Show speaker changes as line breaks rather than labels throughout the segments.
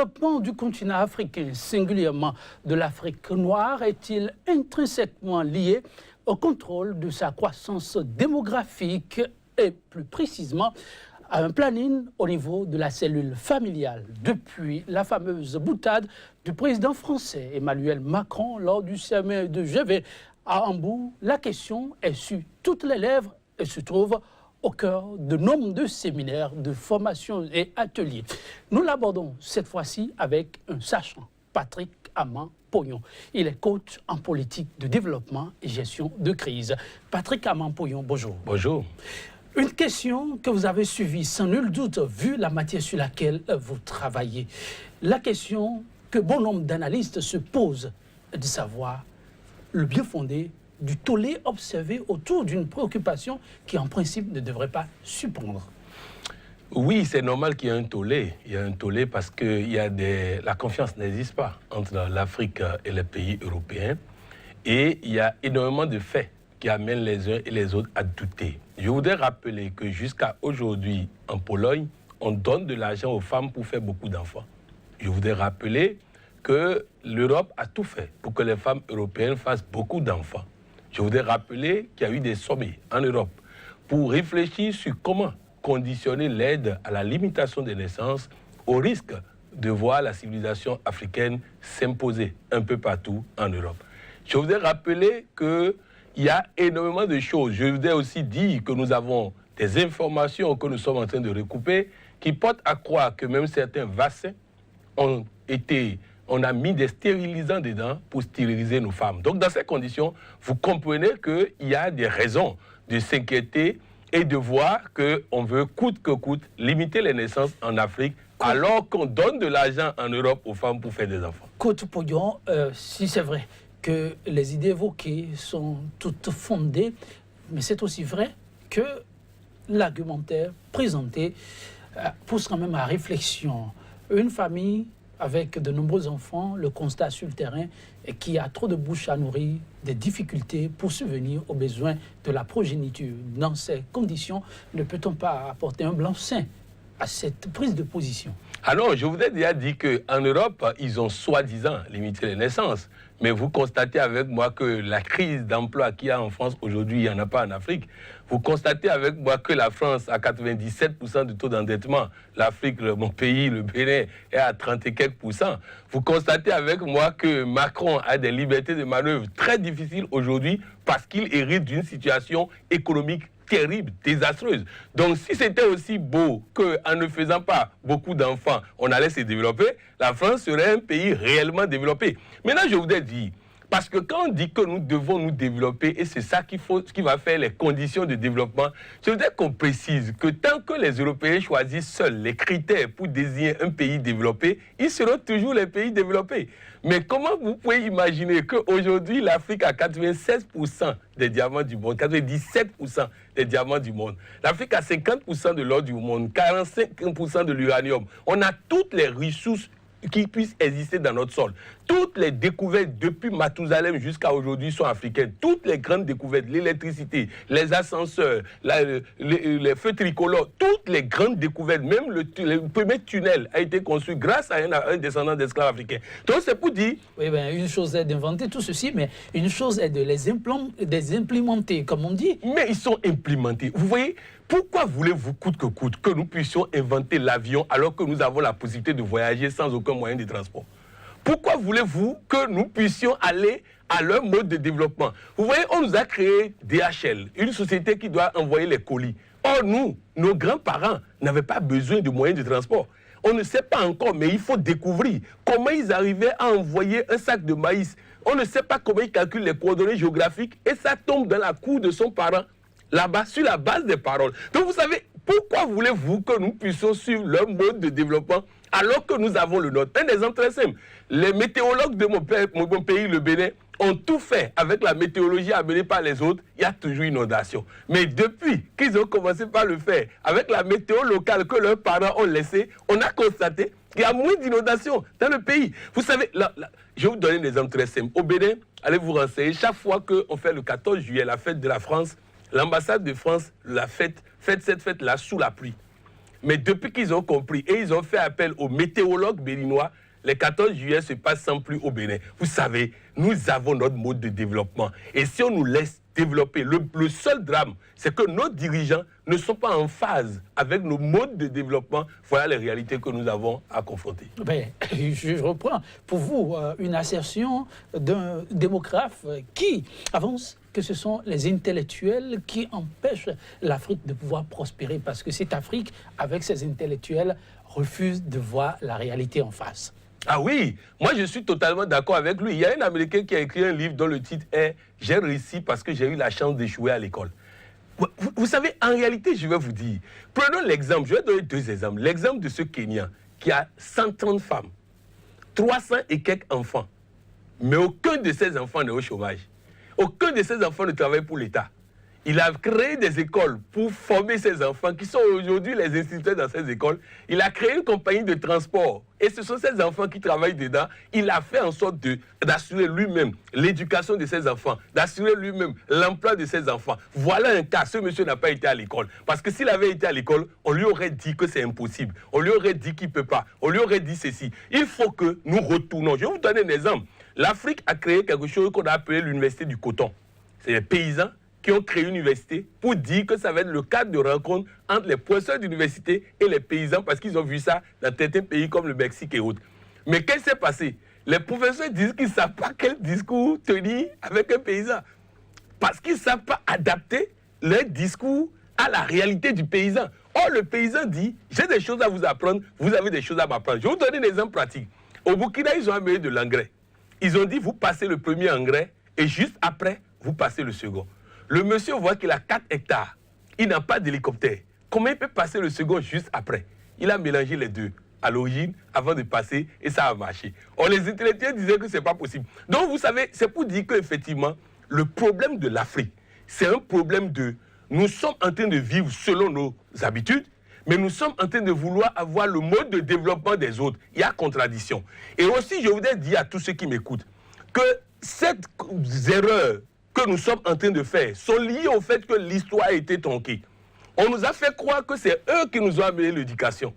développement du continent africain, singulièrement de l'Afrique noire, est-il intrinsèquement lié au contrôle de sa croissance démographique et plus précisément à un planning au niveau de la cellule familiale? Depuis la fameuse boutade du président français Emmanuel Macron lors du sommet de Genève à Hambourg, la question est sur toutes les lèvres et se trouve au cœur de nombre de séminaires, de formations et ateliers. Nous l'abordons cette fois-ci avec un sachant, Patrick Aman-Poyon. Il est coach en politique de développement et gestion de crise. Patrick Aman-Poyon, bonjour.
Bonjour.
Une question que vous avez suivie sans nul doute vu la matière sur laquelle vous travaillez. La question que bon nombre d'analystes se posent de savoir le bien fondé du tollé observé autour d'une préoccupation qui en principe ne devrait pas surprendre.
Oui, c'est normal qu'il y ait un tollé. Il y a un tollé parce que la confiance n'existe pas entre l'Afrique et les pays européens. Et il y a énormément de faits qui amènent les uns et les autres à douter. Je voudrais rappeler que jusqu'à aujourd'hui, en Pologne, on donne de l'argent aux femmes pour faire beaucoup d'enfants. Je voudrais rappeler que l'Europe a tout fait pour que les femmes européennes fassent beaucoup d'enfants. Je voudrais rappeler qu'il y a eu des sommets en Europe pour réfléchir sur comment conditionner l'aide à la limitation des naissances au risque de voir la civilisation africaine s'imposer un peu partout en Europe. Je voudrais rappeler qu'il y a énormément de choses. Je voudrais aussi dire que nous avons des informations que nous sommes en train de recouper qui portent à croire que même certains vaccins on a mis des stérilisants dedans pour stériliser nos femmes. Donc dans ces conditions, vous comprenez qu'il y a des raisons de s'inquiéter et de voir qu'on veut coûte que coûte limiter les naissances en Afrique alors qu'on donne de l'argent en Europe aux femmes pour faire des enfants.
Côte Poyon, si c'est vrai que les idées évoquées sont toutes fondées, mais c'est aussi vrai que l'argumentaire présenté pousse quand même à réflexion. Une famille avec de nombreux enfants, le constat sur le terrain est qu'il y a trop de bouches à nourrir, des difficultés pour subvenir aux besoins de la progéniture. Dans ces conditions, ne peut-on pas apporter un blanc-seing à cette prise de position?
Alors, je voudrais déjà dire qu'en Europe, ils ont soi-disant limité les naissances. Mais vous constatez avec moi que la crise d'emploi qu'il y a en France aujourd'hui, il n'y en a pas en Afrique. Vous constatez avec moi que la France a 97% de taux d'endettement. L'Afrique, mon pays, le Bénin, est à 30 et quelques %. Vous constatez avec moi que Macron a des libertés de manœuvre très difficiles aujourd'hui parce qu'il hérite d'une situation économique terrible, désastreuse. Donc si c'était aussi beau qu'en ne faisant pas beaucoup d'enfants, on allait se développer, la France serait un pays réellement développé. Maintenant, je voudrais dire, parce que quand on dit que nous devons nous développer, et c'est ça qui va faire les conditions de développement, je voudrais qu'on précise que tant que les Européens choisissent seuls les critères pour désigner un pays développé, ils seront toujours les pays développés. Mais comment vous pouvez imaginer qu'aujourd'hui, l'Afrique a 96% des diamants du monde, 97% des diamants du monde. L'Afrique a 50% de l'or du monde, 45% de l'uranium. On a toutes les ressources qui puissent exister dans notre sol. Toutes les découvertes depuis Mathusalem jusqu'à aujourd'hui sont africaines. Toutes les grandes découvertes, l'électricité, les ascenseurs, les feux tricolores, toutes les grandes découvertes, même le premier tunnel a été construit grâce à un descendant d'esclaves africains. Donc c'est pour dire...
Oui, ben, une chose est d'inventer tout ceci, mais une chose est de les implémenter, comme on dit.
Mais ils sont implémentés. Vous voyez, pourquoi voulez-vous coûte que nous puissions inventer l'avion alors que nous avons la possibilité de voyager sans aucun moyen de transport? Pourquoi voulez-vous que nous puissions aller à leur mode de développement? Vous voyez, on nous a créé DHL, une société qui doit envoyer les colis. Or, nous, nos grands-parents n'avaient pas besoin de moyens de transport. On ne sait pas encore, mais il faut découvrir comment ils arrivaient à envoyer un sac de maïs. On ne sait pas comment ils calculent les coordonnées géographiques et ça tombe dans la cour de son parent, là-bas, sur la base des paroles. Donc, vous savez, pourquoi voulez-vous que nous puissions suivre leur mode de développement alors que nous avons le nôtre? Un exemple très simple. Les météorologues de mon pays, le Bénin, ont tout fait avec la météorologie amenée par les autres. Il y a toujours inondation. Mais depuis qu'ils ont commencé par le faire avec la météo locale que leurs parents ont laissée, on a constaté qu'il y a moins d'inondations dans le pays. Vous savez, je vais vous donner un exemple très simple. Au Bénin, allez vous renseigner, chaque fois qu'on fait le 14 juillet, la fête de la France, l'ambassade de France fête cette fête-là sous la pluie. Mais depuis qu'ils ont compris et ils ont fait appel aux météorologues béninois, les 14 juillet se passe sans pluie au Bénin. Vous savez, nous avons notre mode de développement. Et si on nous laisse développer, le seul drame, c'est que nos dirigeants ne sont pas en phase avec nos modes de développement. Voilà les réalités que nous avons à confronter.
Ben, je reprends. Pour vous, une assertion d'un démographe qui avance que ce sont les intellectuels qui empêchent l'Afrique de pouvoir prospérer parce que cette Afrique, avec ses intellectuels, refuse de voir la réalité en face.
Ah oui, moi je suis totalement d'accord avec lui. Il y a un Américain qui a écrit un livre dont le titre est « J'ai réussi parce que j'ai eu la chance d'échouer à l'école ». Vous savez, en réalité, je vais vous dire, prenons l'exemple, je vais donner 2 exemples. L'exemple de ce Kenyan qui a 130 femmes, 300 et quelques enfants, mais aucun de ces enfants n'est au chômage. Aucun de ces enfants ne travaille pour l'État. Il a créé des écoles pour former ses enfants qui sont aujourd'hui les instituteurs dans ces écoles. Il a créé une compagnie de transport et ce sont ces enfants qui travaillent dedans. Il a fait en sorte d'assurer lui-même l'éducation de ses enfants, d'assurer lui-même l'emploi de ses enfants. Voilà un cas. Ce monsieur n'a pas été à l'école. Parce que s'il avait été à l'école, on lui aurait dit que c'est impossible. On lui aurait dit qu'il ne peut pas. On lui aurait dit ceci. Il faut que nous retournons. Je vais vous donner un exemple. L'Afrique a créé quelque chose qu'on a appelé l'université du coton. C'est les paysans qui ont créé une université pour dire que ça va être le cadre de rencontre entre les professeurs d'université et les paysans parce qu'ils ont vu ça dans certains pays comme le Mexique et autres. Mais qu'est-ce qui s'est passé? Les professeurs disent qu'ils ne savent pas quel discours tenir avec un paysan parce qu'ils ne savent pas adapter leur discours à la réalité du paysan. Or, le paysan dit, j'ai des choses à vous apprendre, vous avez des choses à m'apprendre. Je vais vous donner un exemple pratique. Au Burkina, ils ont amené de l'engrais. Ils ont dit, vous passez le premier engrais et juste après, vous passez le second. Le monsieur voit qu'il a 4 hectares. Il n'a pas d'hélicoptère. Comment il peut passer le second juste après? Il a mélangé les deux à l'origine avant de passer et ça a marché. Or, les intellectuels disaient que ce n'est pas possible. Donc, vous savez, c'est pour dire qu'effectivement, le problème de l'Afrique, c'est un problème de... Nous sommes en train de vivre selon nos habitudes, mais nous sommes en train de vouloir avoir le mode de développement des autres. Il y a contradiction. Et aussi, je voudrais dire à tous ceux qui m'écoutent que cette erreur que nous sommes en train de faire sont liées au fait que l'histoire a été tronquée. On nous a fait croire que c'est eux qui nous ont amené l'éducation.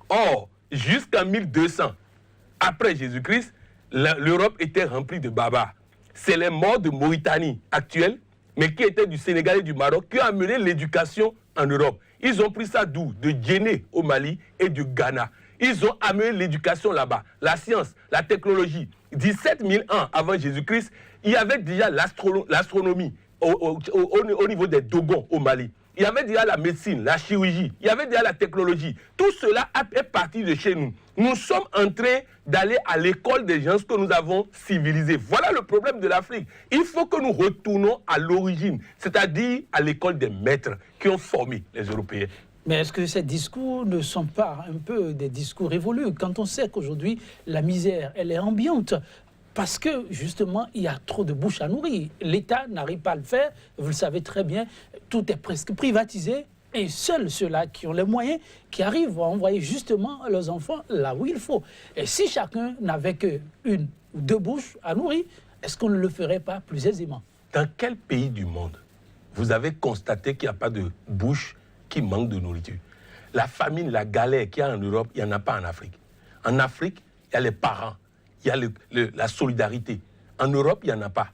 Or, jusqu'en 1200, après Jésus-Christ, l'Europe était remplie de barbares. C'est les morts de Mauritanie actuelle, mais qui étaient du Sénégal et du Maroc, qui ont amené l'éducation en Europe. Ils ont pris ça d'où? De Guinée au Mali et du Ghana. Ils ont amené l'éducation là-bas, la science, la technologie. 17 000 ans avant Jésus-Christ, il y avait déjà l'astronomie au niveau des Dogons au Mali. Il y avait déjà la médecine, la chirurgie, il y avait déjà la technologie. Tout cela est parti de chez nous. Nous sommes en train d'aller à l'école des gens que nous avons civilisés. Voilà le problème de l'Afrique. Il faut que nous retournons à l'origine, c'est-à-dire à l'école des maîtres qui ont formé les Européens.
Mais est-ce que ces discours ne sont pas un peu des discours révolus quand on sait qu'aujourd'hui, la misère, elle est ambiante? Parce que, justement, il y a trop de bouches à nourrir. L'État n'arrive pas à le faire. Vous le savez très bien, tout est presque privatisé. Et seuls ceux-là qui ont les moyens, qui arrivent à envoyer justement leurs enfants là où il faut. Et si chacun n'avait qu'une ou 2 bouches à nourrir, est-ce qu'on ne le ferait pas plus aisément?
Dans quel pays du monde vous avez constaté qu'il n'y a pas de bouche qui manque de nourriture? La famine, la galère qu'il y a en Europe, il n'y en a pas en Afrique. En Afrique, il y a les parents. Il y a la solidarité. En Europe, il n'y en a pas.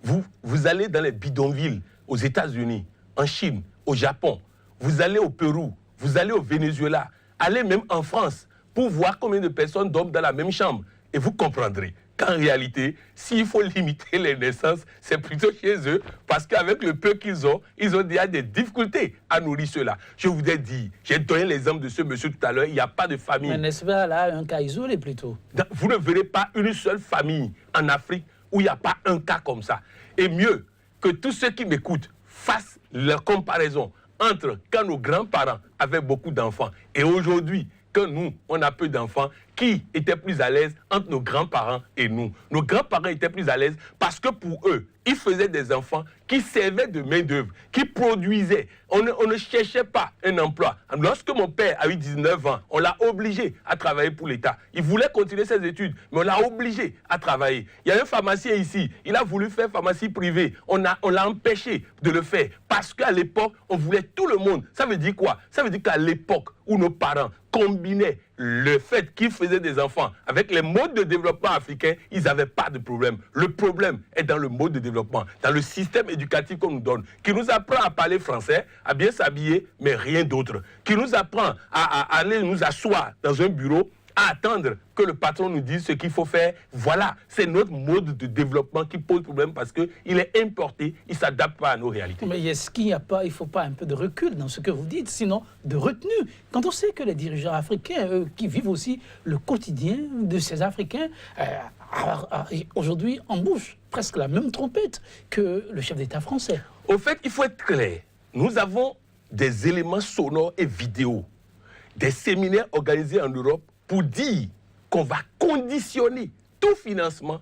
Vous allez dans les bidonvilles, aux États-Unis, en Chine, au Japon, vous allez au Pérou, vous allez au Venezuela, allez même en France pour voir combien de personnes dorment dans la même chambre. Et vous comprendrez qu'en réalité, s'il faut limiter les naissances, c'est plutôt chez eux, parce qu'avec le peu qu'ils ont déjà des difficultés à nourrir cela. Je vous ai dit, j'ai donné l'exemple de ce monsieur tout à l'heure, il n'y a pas de famille.
Mais n'est-ce pas là un cas isolé plutôt?
Vous ne verrez pas une seule famille en Afrique où il n'y a pas un cas comme ça. Et mieux, que tous ceux qui m'écoutent fassent la comparaison entre quand nos grands-parents avaient beaucoup d'enfants et aujourd'hui, que nous, on a peu d'enfants, qui était plus à l'aise entre nos grands-parents et nous? Nos grands-parents étaient plus à l'aise parce que pour eux, ils faisaient des enfants qui servaient de main-d'œuvre, qui produisaient. On ne cherchait pas un emploi. Lorsque mon père a eu 19 ans, on l'a obligé à travailler pour l'État. Il voulait continuer ses études, mais on l'a obligé à travailler. Il y a un pharmacien ici, il a voulu faire pharmacie privée. On l'a empêché de le faire parce qu'à l'époque, on voulait tout le monde. Ça veut dire quoi? Ça veut dire qu'à l'époque où nos parents combinaient le fait qu'ils faisaient des enfants avec les modes de développement africains, ils n'avaient pas de problème. Le problème est dans le mode de développement, dans le système éducatif qu'on nous donne, qui nous apprend à parler français, à bien s'habiller, mais rien d'autre. Qui nous apprend à aller nous asseoir dans un bureau, à attendre que le patron nous dise ce qu'il faut faire. Voilà, c'est notre mode de développement qui pose problème parce qu'il est importé, il ne s'adapte pas à nos réalités.
Mais est-ce qu'il n'y a pas, il faut pas un peu de recul dans ce que vous dites, sinon de retenue? Quand on sait que les dirigeants africains, eux, qui vivent aussi le quotidien de ces Africains, aujourd'hui embauchent presque la même trompette que le chef d'État français.
Au fait, il faut être clair. Nous avons des éléments sonores et vidéo, des séminaires organisés en Europe pour dire qu'on va conditionner tout financement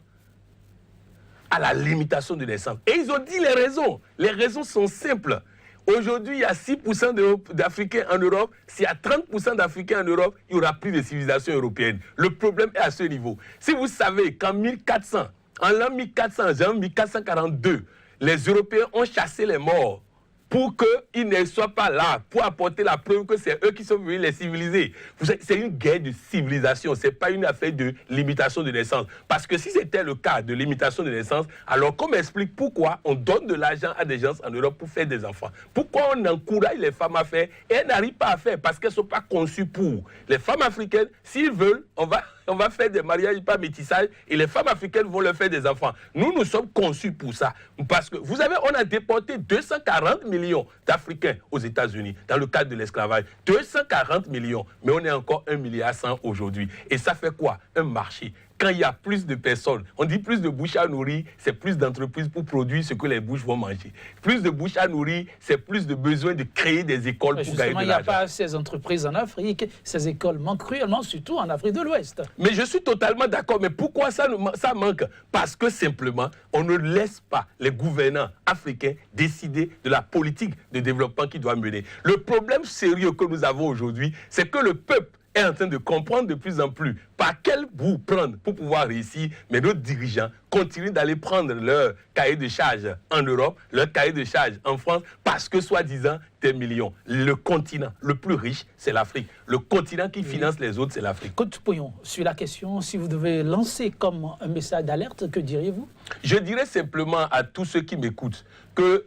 à la limitation de naissance. Et ils ont dit les raisons. Les raisons sont simples. Aujourd'hui, il y a 6% d'Africains en Europe. S'il y a 30% d'Africains en Europe, il n'y aura plus de civilisation européenne. Le problème est à ce niveau. Si vous savez qu'en 1400, en l'an 1400, en 1442, les Européens ont chassé les morts pour qu'ils ne soient pas là, pour apporter la preuve que c'est eux qui sont venus les civiliser. C'est une guerre de civilisation, ce n'est pas une affaire de limitation de naissance. Parce que si c'était le cas de limitation de naissance, alors qu'on m'explique pourquoi on donne de l'argent à des gens en Europe pour faire des enfants. Pourquoi on encourage les femmes à faire et elles n'arrivent pas à faire parce qu'elles ne sont pas conçues pour. Les femmes africaines, s'ils veulent, on va faire des mariages par métissage et les femmes africaines vont leur faire des enfants. Nous sommes conçus pour ça. Parce que, vous savez, on a déporté 240 millions d'Africains aux États-Unis dans le cadre de l'esclavage. 240 millions. Mais on est encore 1,1 milliard aujourd'hui. Et ça fait quoi? Un marché. Quand il y a plus de personnes, on dit plus de bouches à nourrir, c'est plus d'entreprises pour produire ce que les bouches vont manger. Plus de bouches à nourrir, c'est plus de besoin de créer des écoles pour gagner de l'argent.
Il n'y a pas ces entreprises en Afrique, ces écoles manquent cruellement, surtout en Afrique de l'Ouest.
Mais je suis totalement d'accord. Mais pourquoi ça manque? Parce que simplement, on ne laisse pas les gouvernants africains décider de la politique de développement qu'ils doivent mener. Le problème sérieux que nous avons aujourd'hui, c'est que le peuple est en train de comprendre de plus en plus par quel bout prendre pour pouvoir réussir, mais nos dirigeants continuent d'aller prendre leur cahier de charge en Europe, leur cahier de charge en France, parce que soi-disant, des millions. Le continent le plus riche, c'est l'Afrique. Le continent qui finance les autres, c'est l'Afrique.
Côte Pouillon, sur la question, si vous devez lancer comme un message d'alerte, que diriez-vous?
Je dirais simplement à tous ceux qui m'écoutent que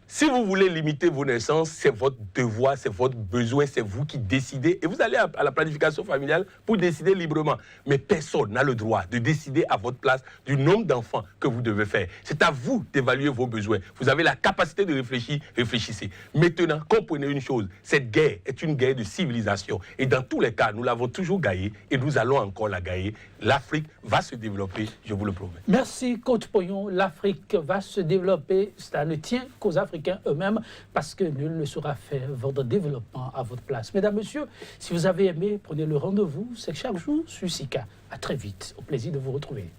si vous voulez limiter vos naissances, c'est votre devoir, c'est votre besoin, c'est vous qui décidez. Et vous allez à la planification familiale pour décider librement. Mais personne n'a le droit de décider à votre place du nombre d'enfants que vous devez faire. C'est à vous d'évaluer vos besoins. Vous avez la capacité de réfléchir, réfléchissez. Maintenant, comprenez une chose, cette guerre est une guerre de civilisation. Et dans tous les cas, nous l'avons toujours gagnée et nous allons encore la gagner. L'Afrique va se développer, je vous le promets.
Merci, Côte Pouillon. L'Afrique va se développer. Ça ne tient qu'aux Africains eux-mêmes, parce que nul ne saura faire votre développement à votre place. Mesdames, Messieurs, si vous avez aimé, prenez le rendez-vous. C'est chaque jour sur Sika. À très vite. Au plaisir de vous retrouver.